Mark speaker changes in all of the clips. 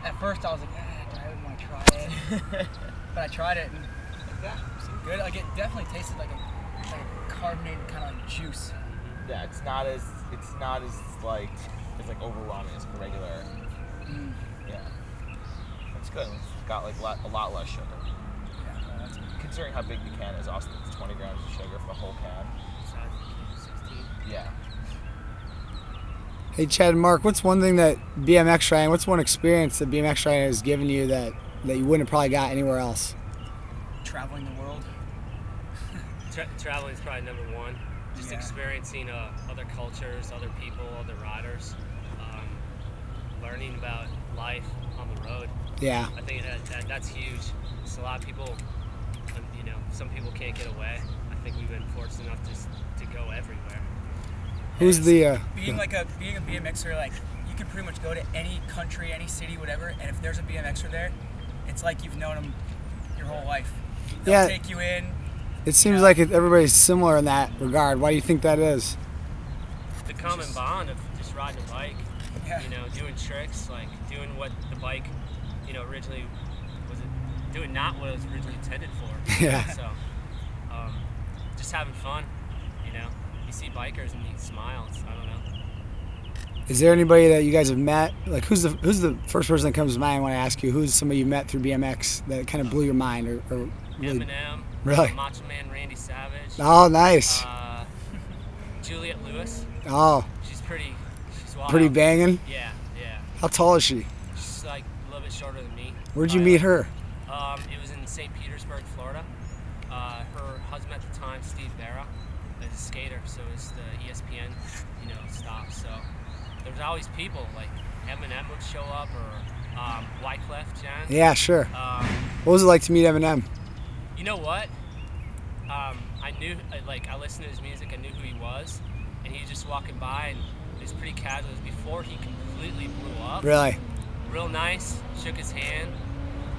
Speaker 1: at first I was like, I wouldn't want to try it. But I tried it and it seemed good. Like it definitely tasted like a carbonated kind of like juice.
Speaker 2: Yeah, it's not as like overwhelming as a regular. Yeah, it's good. It's got like a lot less sugar.
Speaker 1: Yeah, that's
Speaker 2: considering how big the can is. Also, it's 20 grams of sugar for the whole can.
Speaker 3: Size of 16.
Speaker 2: Yeah.
Speaker 4: Hey Chad and Mark, what's one thing that BMX riding, what's one experience that BMX riding has given you that you wouldn't have probably got anywhere else?
Speaker 1: traveling the world.
Speaker 3: Traveling is probably number one. Just experiencing other cultures, other people, other riders, learning about life on the road.
Speaker 4: Yeah.
Speaker 3: I think that's huge. It's a lot of people, some people can't get away. I think we've been fortunate enough to go everywhere.
Speaker 4: Who's the
Speaker 1: being a BMXer, like you can pretty much go to any country, any city, whatever, and if there's a BMXer there, it's like you've known them your whole life. They'll take you in.
Speaker 4: It seems like everybody's similar in that regard. Why do you think that is?
Speaker 3: The common bond of just riding a bike,
Speaker 1: Yeah.
Speaker 3: doing tricks, like doing what the bike, originally doing not what it was originally intended for.
Speaker 4: Yeah.
Speaker 3: So, just having fun, You see bikers and you smile. I don't know.
Speaker 4: Is there anybody that you guys have met? Like, who's the first person that comes to mind when I ask you? Who's somebody you met through BMX that kind of blew your mind? Or really?
Speaker 3: Eminem.
Speaker 4: Really?
Speaker 3: Macho Man Randy Savage.
Speaker 4: Oh, nice.
Speaker 3: Juliette Lewis.
Speaker 4: Oh.
Speaker 3: She's wild.
Speaker 4: Pretty banging?
Speaker 3: Yeah.
Speaker 4: How tall is she?
Speaker 3: She's like a little bit shorter than me.
Speaker 4: Where'd you meet her?
Speaker 3: It was in St. Petersburg, Florida. Her husband at the time, Steve Barra, is a skater, so it's the ESPN, stop. So there was always people like Eminem would show up, or Wyclef Jean.
Speaker 4: Yeah, sure. What was it like to meet Eminem?
Speaker 3: You know what? I knew, I listened to his music, I knew who he was, and he was just walking by, and it was pretty casual. It was before he completely blew up.
Speaker 4: Really?
Speaker 3: Real nice, shook his hand,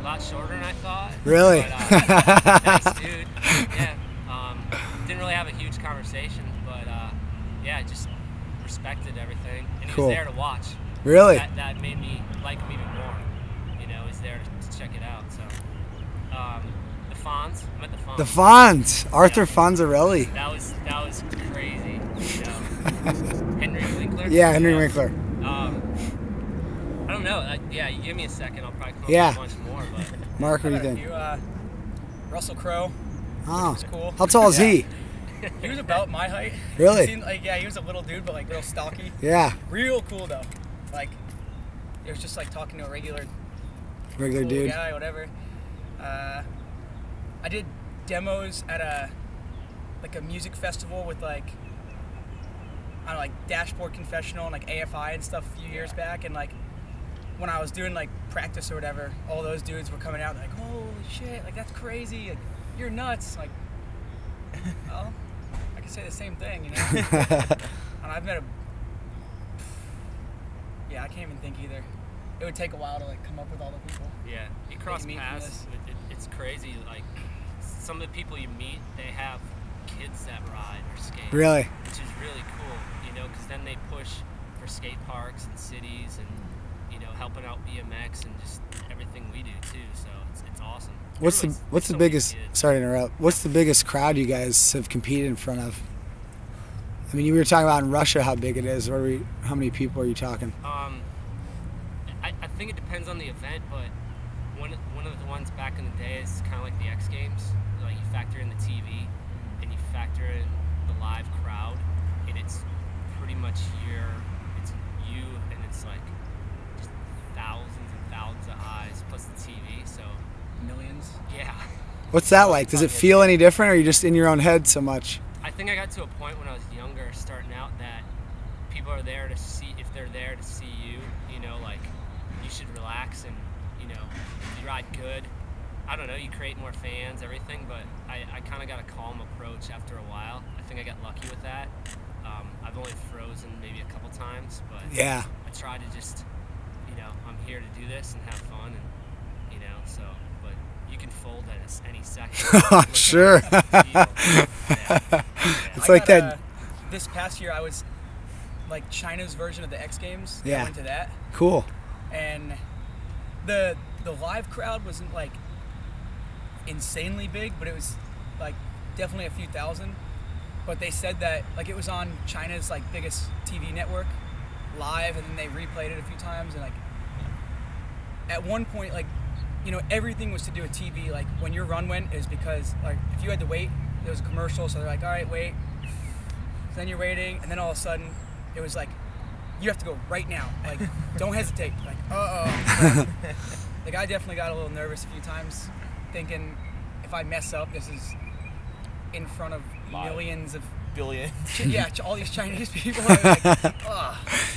Speaker 3: a lot shorter than I thought.
Speaker 4: Really?
Speaker 3: But, nice dude. Yeah. Didn't really have a huge conversation, but just respected everything. And he was there to watch.
Speaker 4: Really?
Speaker 3: That made me like him even more. He's there to check it out. So, the Fonz, I met the Fonz.
Speaker 4: The Fonz, Arthur Fonzarelli.
Speaker 3: That was crazy. Henry Winkler.
Speaker 4: Yeah, Henry Winkler.
Speaker 3: I don't know. You give me a second, I'll probably come up with a bunch more. But
Speaker 4: Mark, what do you think?
Speaker 1: Russell Crowe.
Speaker 4: Oh,
Speaker 1: was cool.
Speaker 4: How tall is he?
Speaker 1: He was about my height.
Speaker 4: Really?
Speaker 1: He seemed he was a little dude, but real stocky.
Speaker 4: Yeah.
Speaker 1: Real cool though. It was just like talking to a regular cool
Speaker 4: dude.
Speaker 1: guy, whatever. I did demos at a music festival with Dashboard Confessional and AFI and stuff a few years back, and when I was doing practice or whatever, all those dudes were coming out and holy shit, that's crazy, you're nuts. Well, I can say the same thing, And I've met I can't even think either. It would take a while to come up with all the people.
Speaker 3: Yeah, you cross paths. It's crazy. Some of the people you meet, they have kids that ride or skate.
Speaker 4: Really?
Speaker 3: Which is really cool, because then they push for skate parks and cities and helping out BMX and just everything we do too. So it's awesome.
Speaker 4: What's the biggest? Sorry to interrupt. What's the biggest crowd you guys have competed in front of? I mean, you were talking about in Russia how big it is. How many people are you talking?
Speaker 3: I think it depends on the event, but one of the ones back in the day is kind of like the X Games. You factor in the TV and you factor in the live crowd, and it's pretty much it's you, and it's just thousands and thousands of eyes plus the TV. So
Speaker 1: millions.
Speaker 3: Yeah.
Speaker 4: What's that like? Does it feel any different, or are you just in your own head so much?
Speaker 3: I think I got to a point when I was younger, starting out, that people are there to see. If they're there to see you, you should relax, and if you ride good, I don't know, you create more fans, everything. But I kind of got a calm approach after a while. I think I got lucky with that. I've only frozen maybe a couple times, but
Speaker 4: yeah,
Speaker 3: I try to just, I'm here to do this and have fun, and so. But you can fold at any second.
Speaker 4: I'm sure. It's like that.
Speaker 1: This past year, I was China's version of the X Games.
Speaker 4: Yeah.
Speaker 1: I went to that.
Speaker 4: Cool.
Speaker 1: And the live crowd wasn't like insanely big, but it was like definitely a few thousand. But they said that like it was on China's like biggest TV network live, and then they replayed it a few times, and like at one point, like, you know, everything was to do with TV. Like when your run went, it was because like if you had to wait, there was a commercial, so they're like, all right, wait. So then you're waiting, and then all of a sudden it was like, you have to go right now. Like, don't hesitate. Like, uh-oh. Like, I definitely got a little nervous a few times, thinking if I mess up, this is in front of millions of...
Speaker 2: Billions.
Speaker 1: Yeah, all these Chinese people. Like, ugh.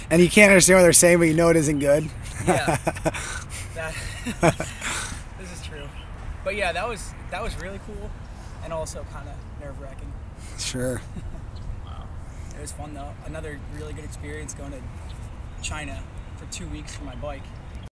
Speaker 4: And you can't understand what they're saying, but you know it isn't good.
Speaker 1: Yeah. This is true. But yeah, that was really cool, and also kind of nerve-wracking.
Speaker 4: Sure.
Speaker 1: It was fun though. Another really good experience going to China for 2 weeks for my bike.